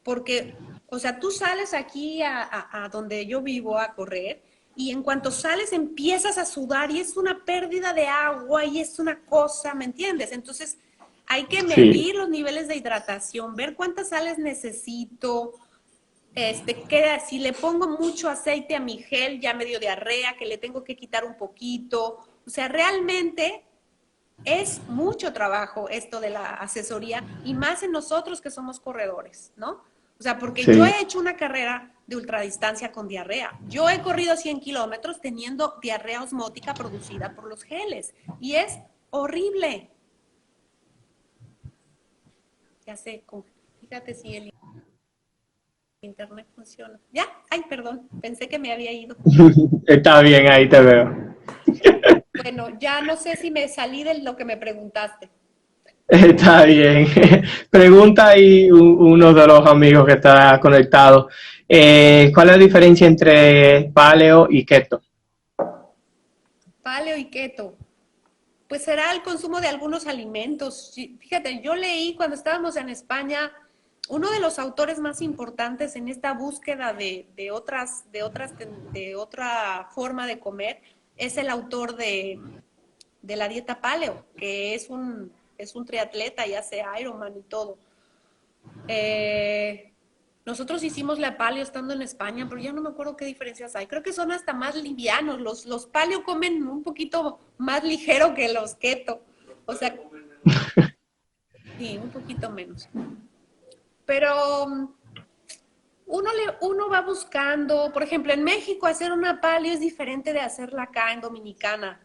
Porque, o sea, tú sales aquí a donde yo vivo a correr y en cuanto sales empiezas a sudar y es una pérdida de agua y es una cosa, ¿me entiendes? Entonces hay que Sí. medir los niveles de hidratación, ver cuántas sales necesito, queda, si le pongo mucho aceite a mi gel, ya me dio diarrea, que le tengo que quitar un poquito. O sea, realmente es mucho trabajo esto de la asesoría y más en nosotros que somos corredores, ¿no? O sea, porque yo Sí. he hecho una carrera de ultradistancia con diarrea. Yo he corrido 100 kilómetros teniendo diarrea osmótica producida por los geles y es horrible. Ya sé, fíjate si el internet funciona. ¿Ya? Ay, perdón, pensé que me había ido. Está bien, ahí te veo. Bueno, ya no sé si me salí de lo que me preguntaste. Está bien. Pregunta ahí uno de los amigos que está conectado. ¿Cuál es la diferencia entre paleo y keto? Paleo y keto. Pues será el consumo de algunos alimentos. Fíjate, yo leí cuando estábamos en España, uno de los autores más importantes en esta búsqueda de otra forma de comer es el autor de la dieta paleo, que es un triatleta y hace Ironman y todo. Eh, Nosotros hicimos la paleo estando en España, pero ya no me acuerdo qué diferencias hay. Creo que son hasta más livianos. Los paleo comen un poquito más ligero que los keto. O sea, sí, un poquito menos. Pero uno va buscando, por ejemplo, en México hacer una paleo es diferente de hacerla acá en Dominicana.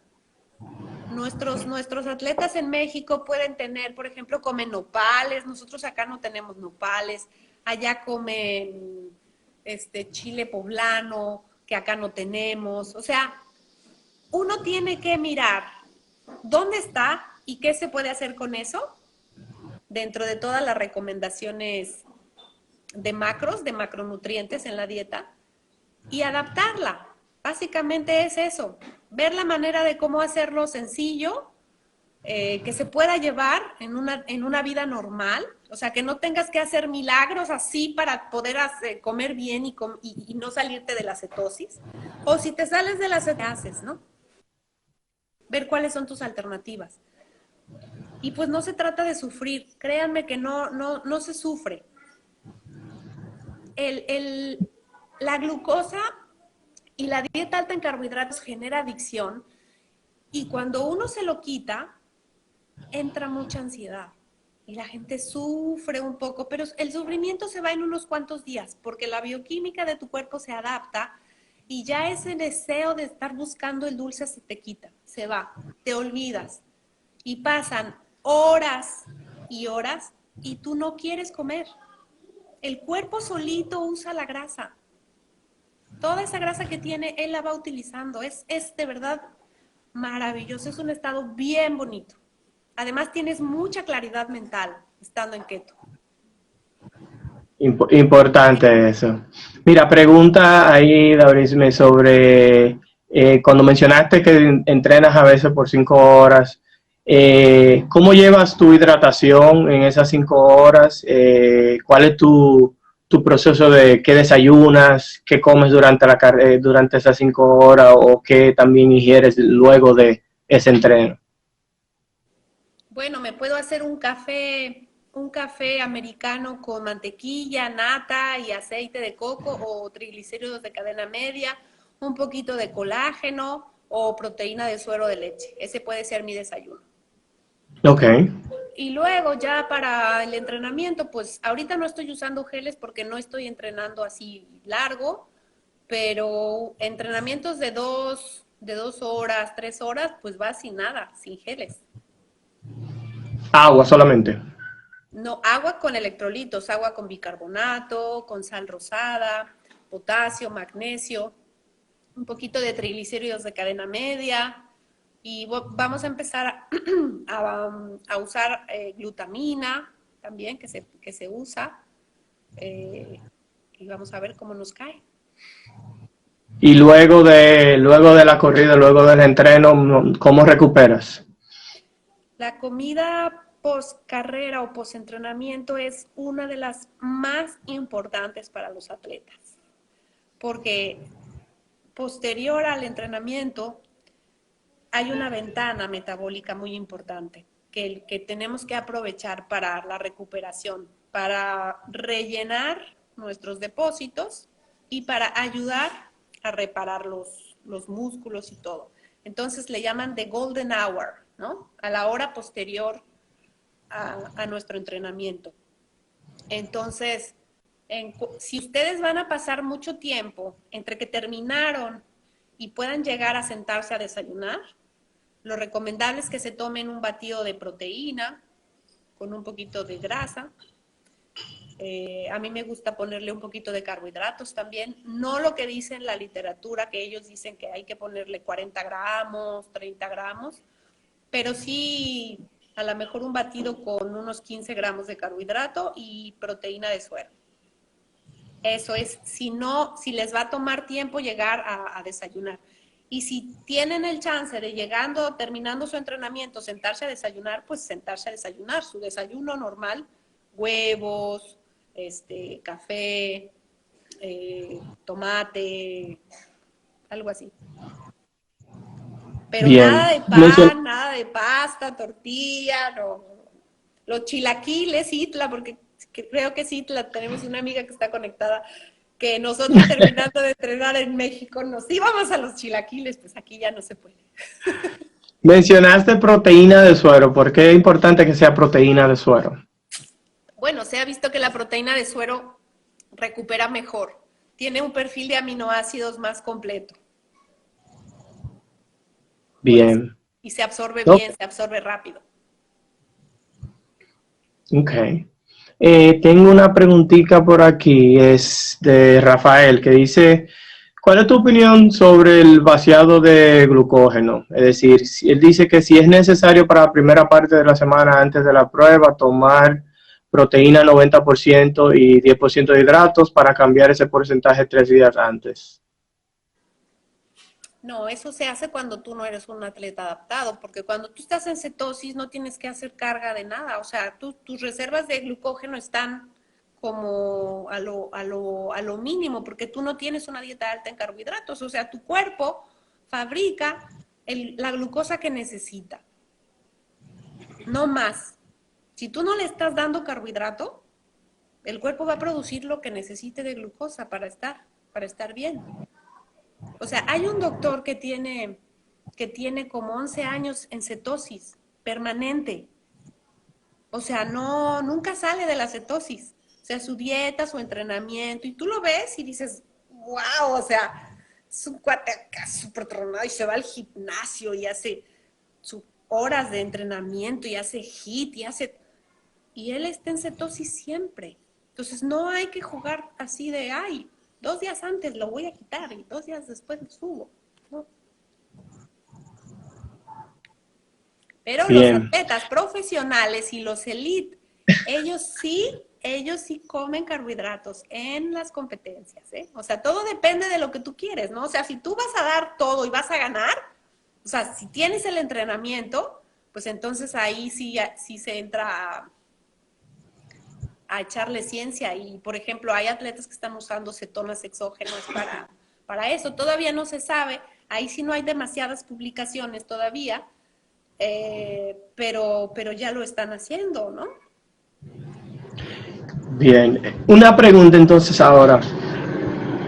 Nuestros atletas en México pueden tener, por ejemplo, comen nopales, nosotros acá no tenemos nopales, allá comen chile poblano, que acá no tenemos. O sea, uno tiene que mirar dónde está y qué se puede hacer con eso dentro de todas las recomendaciones de macronutrientes en la dieta y adaptarla. Básicamente es eso, ver la manera de cómo hacerlo sencillo, que se pueda llevar en una vida normal, o sea, que no tengas que hacer milagros así para poder comer bien y no salirte de la cetosis. O si te sales de la cetosis, ¿qué haces, no? Ver cuáles son tus alternativas. Y pues no se trata de sufrir, créanme que no se sufre. El, el, la glucosa y la dieta alta en carbohidratos genera adicción y cuando uno se lo quita, entra mucha ansiedad y la gente sufre un poco, pero el sufrimiento se va en unos cuantos días porque la bioquímica de tu cuerpo se adapta y ya ese deseo de estar buscando el dulce se te quita, se va, te olvidas y pasan horas y horas y tú no quieres comer. El cuerpo solito usa la grasa. Toda esa grasa que tiene, él la va utilizando. Es de verdad maravilloso, es un estado bien bonito. Además tienes mucha claridad mental estando en keto. Importante eso. Mira, pregunta ahí, Daurisme, sobre cuando mencionaste que entrenas a veces por 5 horas, ¿cómo llevas tu hidratación en esas 5 horas? ¿Cuál es tu proceso de qué desayunas, qué comes durante esas 5 horas o qué también ingieres luego de ese entreno? Bueno, me puedo hacer un café americano con mantequilla, nata y aceite de coco o triglicéridos de cadena media, un poquito de colágeno o proteína de suero de leche. Ese puede ser mi desayuno. Ok. Y luego ya para el entrenamiento, pues ahorita no estoy usando geles porque no estoy entrenando así largo, pero entrenamientos de 2 horas, 3 horas, pues va sin nada, sin geles. Agua solamente. No, agua con electrolitos, agua con bicarbonato, con sal rosada, potasio, magnesio, un poquito de triglicéridos de cadena media y vamos a empezar a usar glutamina también que se usa y vamos a ver cómo nos cae. Y luego de la corrida, luego del entreno, ¿cómo recuperas? La comida post carrera o post entrenamiento es una de las más importantes para los atletas porque posterior al entrenamiento hay una ventana metabólica muy importante que tenemos que aprovechar para la recuperación, para rellenar nuestros depósitos y para ayudar a reparar los músculos y todo. Entonces le llaman the golden hour, ¿no? A la hora posterior a nuestro entrenamiento. Entonces, si ustedes van a pasar mucho tiempo entre que terminaron y puedan llegar a sentarse a desayunar, lo recomendable es que se tomen un batido de proteína con un poquito de grasa. A mí me gusta ponerle un poquito de carbohidratos también, no lo que dice en la literatura, que ellos dicen que hay que ponerle 40 gramos, 30 gramos, pero sí a lo mejor un batido con unos 15 gramos de carbohidrato y proteína de suero. Eso es, si no, si les va a tomar tiempo llegar a desayunar. Y si tienen el chance de llegando, terminando su entrenamiento, sentarse a desayunar, pues sentarse a desayunar. Su desayuno normal, huevos, café, tomate, algo así. Pero Bien. nada de pan, nada de pasta, tortilla, no. Los chilaquiles, Itla, porque creo que es Itla, tenemos una amiga que está conectada, que nosotros terminando de entrenar en México nos íbamos a los chilaquiles, pues aquí ya no se puede. Mencionaste proteína de suero. ¿Por qué es importante que sea proteína de suero? Bueno, se ha visto que la proteína de suero recupera mejor, tiene un perfil de aminoácidos más completo. Bien. Y se absorbe bien, se absorbe rápido. Ok. Tengo una preguntita por aquí, es de Rafael, que dice, ¿cuál es tu opinión sobre el vaciado de glucógeno? Es decir, él dice que si es necesario para la primera parte de la semana antes de la prueba, tomar proteína 90% y 10% de hidratos para cambiar ese porcentaje 3 días antes. No, eso se hace cuando tú no eres un atleta adaptado, porque cuando tú estás en cetosis no tienes que hacer carga de nada, o sea, tus reservas de glucógeno están como a lo mínimo, porque tú no tienes una dieta alta en carbohidratos, o sea, tu cuerpo fabrica la glucosa que necesita, no más. Si tú no le estás dando carbohidrato, el cuerpo va a producir lo que necesite de glucosa para estar bien. O sea, hay un doctor que tiene como 11 años en cetosis permanente. O sea, nunca sale de la cetosis. O sea, su dieta, su entrenamiento, y tú lo ves y dices, wow, o sea, es un cuate acá súper tronado y se va al gimnasio y hace sus horas de entrenamiento y hace HIIT y él está en cetosis siempre. Entonces no hay que jugar así de, ay, 2 días antes lo voy a quitar y 2 días después lo subo. ¿No? Pero los Bien. atletas profesionales y los elite, ellos sí comen carbohidratos en las competencias, ¿eh? O sea, todo depende de lo que tú quieres, ¿no? O sea, si tú vas a dar todo y vas a ganar, o sea, si tienes el entrenamiento, pues entonces ahí sí se entra a echarle ciencia y, por ejemplo, hay atletas que están usando cetonas exógenas para eso. Todavía no se sabe, ahí sí no hay demasiadas publicaciones todavía, pero ya lo están haciendo, ¿no? Bien. Una pregunta entonces ahora.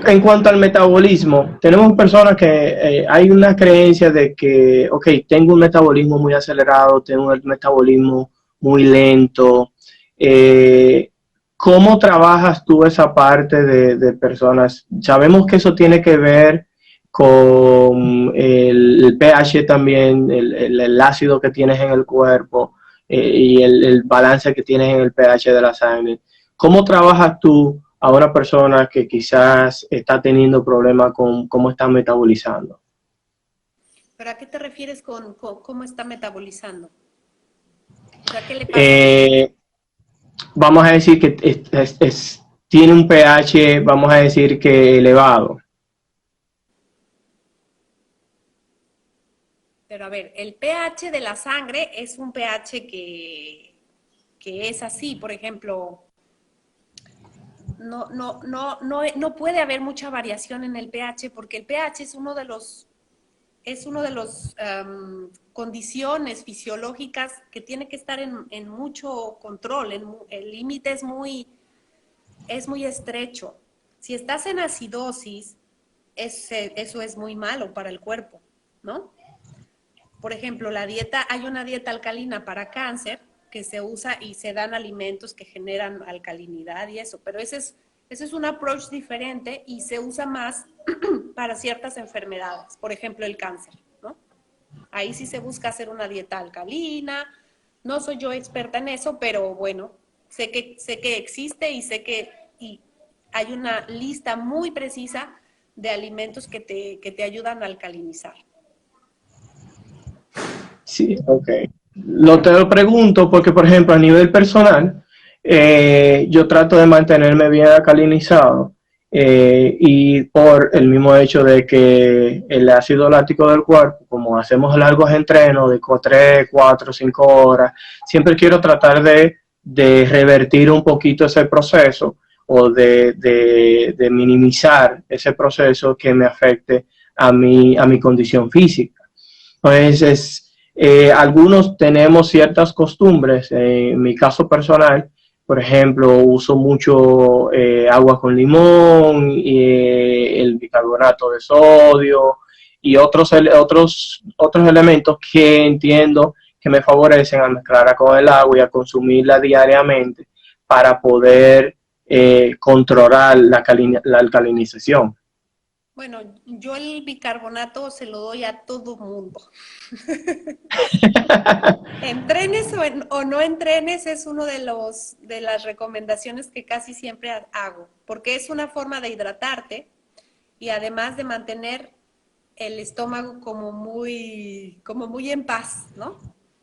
En cuanto al metabolismo, tenemos personas que hay una creencia de que, ok, tengo un metabolismo muy acelerado, tengo un metabolismo muy lento. ¿Cómo trabajas tú esa parte de personas? Sabemos que eso tiene que ver con el pH también, el ácido que tienes en el cuerpo y el balance que tienes en el pH de la sangre. ¿Cómo trabajas tú a una persona que quizás está teniendo problemas con cómo está metabolizando? ¿Pero a qué te refieres con cómo está metabolizando? O sea, ¿qué le pasa? Vamos a decir que tiene un pH, vamos a decir que elevado. Pero a ver, el pH de la sangre es un pH que es así, por ejemplo, no puede haber mucha variación en el pH porque el pH es uno de los condiciones fisiológicas que tiene que estar en mucho control, el límite es es muy estrecho. Si estás en acidosis, eso es muy malo para el cuerpo, ¿no? Por ejemplo, hay una dieta alcalina para cáncer que se usa y se dan alimentos que generan alcalinidad y eso, pero ese es un approach diferente y se usa más para ciertas enfermedades, por ejemplo, el cáncer, ¿no? Ahí sí se busca hacer una dieta alcalina. No soy yo experta en eso, pero bueno, sé que existe y sé que hay una lista muy precisa de alimentos que te ayudan a alcalinizar. Sí, ok. Te lo pregunto porque, por ejemplo, a nivel personal, yo trato de mantenerme bien alcalinizado y por el mismo hecho de que el ácido láctico del cuerpo, como hacemos largos entrenos de 3, 4, 5 horas, siempre quiero tratar de revertir un poquito ese proceso o de minimizar ese proceso que me afecte a mi condición física. Pues algunos tenemos ciertas costumbres. En mi caso personal, por ejemplo, uso mucho agua con limón, el bicarbonato de sodio y otros elementos que entiendo que me favorecen a mezclarla con el agua y a consumirla diariamente para poder controlar la alcalinización. Bueno, yo el bicarbonato se lo doy a todo mundo. Entrenes o no entrenes es uno de las recomendaciones que casi siempre hago, porque es una forma de hidratarte y además de mantener el estómago como muy en paz, ¿no?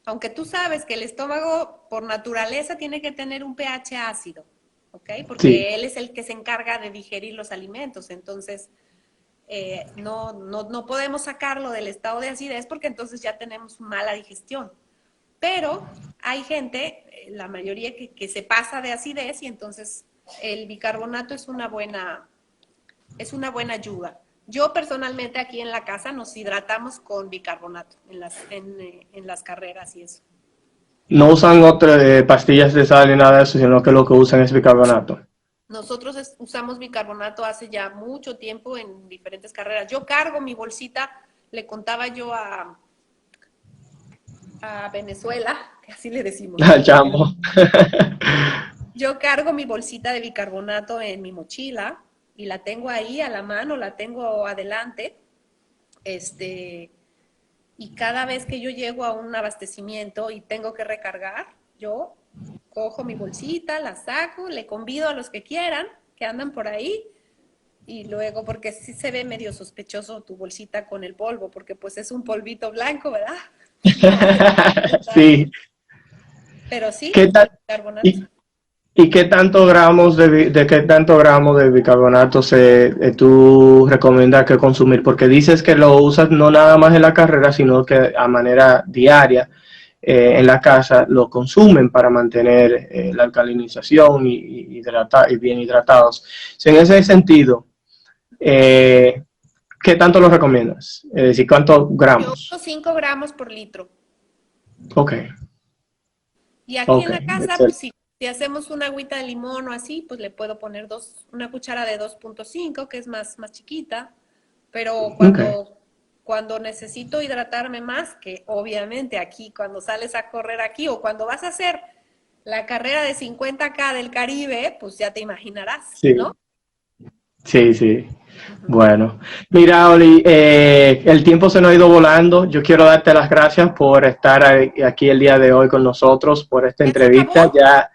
Aunque tú sabes que el estómago por naturaleza tiene que tener un pH ácido, ¿ok? Sí. Porque él es el que se encarga de digerir los alimentos, entonces no podemos sacarlo del estado de acidez porque entonces ya tenemos mala digestión. Pero hay gente, la mayoría que se pasa de acidez y entonces el bicarbonato es una buena ayuda. Yo personalmente aquí en la casa nos hidratamos con bicarbonato en las carreras y eso. No usan otras pastillas de sal ni nada de eso, sino que lo que usan es bicarbonato. Nosotros usamos bicarbonato hace ya mucho tiempo en diferentes carreras. Yo cargo mi bolsita, le contaba yo a Venezuela, que así le decimos. Al chamo. Yo cargo mi bolsita de bicarbonato en mi mochila y la tengo ahí a la mano, la tengo adelante. Y cada vez que yo llego a un abastecimiento y tengo que recargar, yo cojo mi bolsita, la saco, le convido a los que quieran, que andan por ahí, y luego, porque sí se ve medio sospechoso tu bolsita con el polvo, porque pues es un polvito blanco, ¿verdad? Sí. Pero sí, ¿Qué el tal? bicarbonato. ¿Y, y qué tanto gramos de qué tanto gramos de bicarbonato tú recomiendas que consumir? Porque dices que lo usas no nada más en la carrera, sino que a manera diaria en la casa lo consumen para mantener la alcalinización y bien hidratados. En ese sentido, ¿qué tanto lo recomiendas? Es decir, ¿cuántos Yo gramos? uso 5 gramos por litro. Ok, Y aquí ok, en la casa, pues excelente. si hacemos una agüita de limón o así, pues le puedo poner una cuchara de 2.5, que es más chiquita. Pero Okay. cuando necesito hidratarme más, que obviamente aquí, cuando sales a correr aquí o cuando vas a hacer la carrera de 50K del Caribe, pues ya te imaginarás, Sí, ¿no? sí, sí. Ujú. Bueno, mira, Oli, el tiempo se nos ha ido volando. Yo quiero darte las gracias por estar aquí el día de hoy con nosotros, por esta ¿Ya se entrevista. acabó? Ya,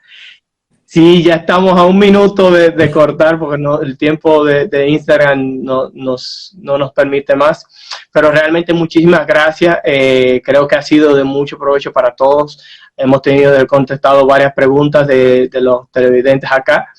sí, ya estamos a un minuto de cortar porque no, el tiempo de Instagram no nos permite más. Pero realmente muchísimas gracias. Creo que ha sido de mucho provecho para todos. Hemos contestado varias preguntas de los televidentes acá.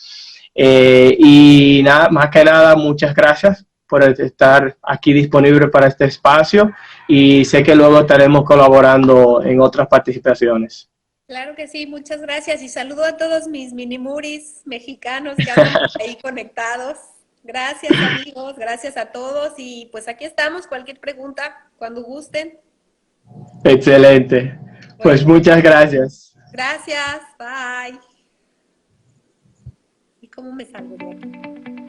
Y nada, más que nada, muchas gracias por estar aquí disponible para este espacio y sé que luego estaremos colaborando en otras participaciones. Claro que sí, muchas gracias y saludo a todos mis minimuris mexicanos que andan por ahí conectados. Gracias amigos, gracias a todos y pues aquí estamos, cualquier pregunta, cuando gusten. Excelente. Pues Bueno, muchas gracias. gracias, bye. ¿Cómo me salgo de aquí?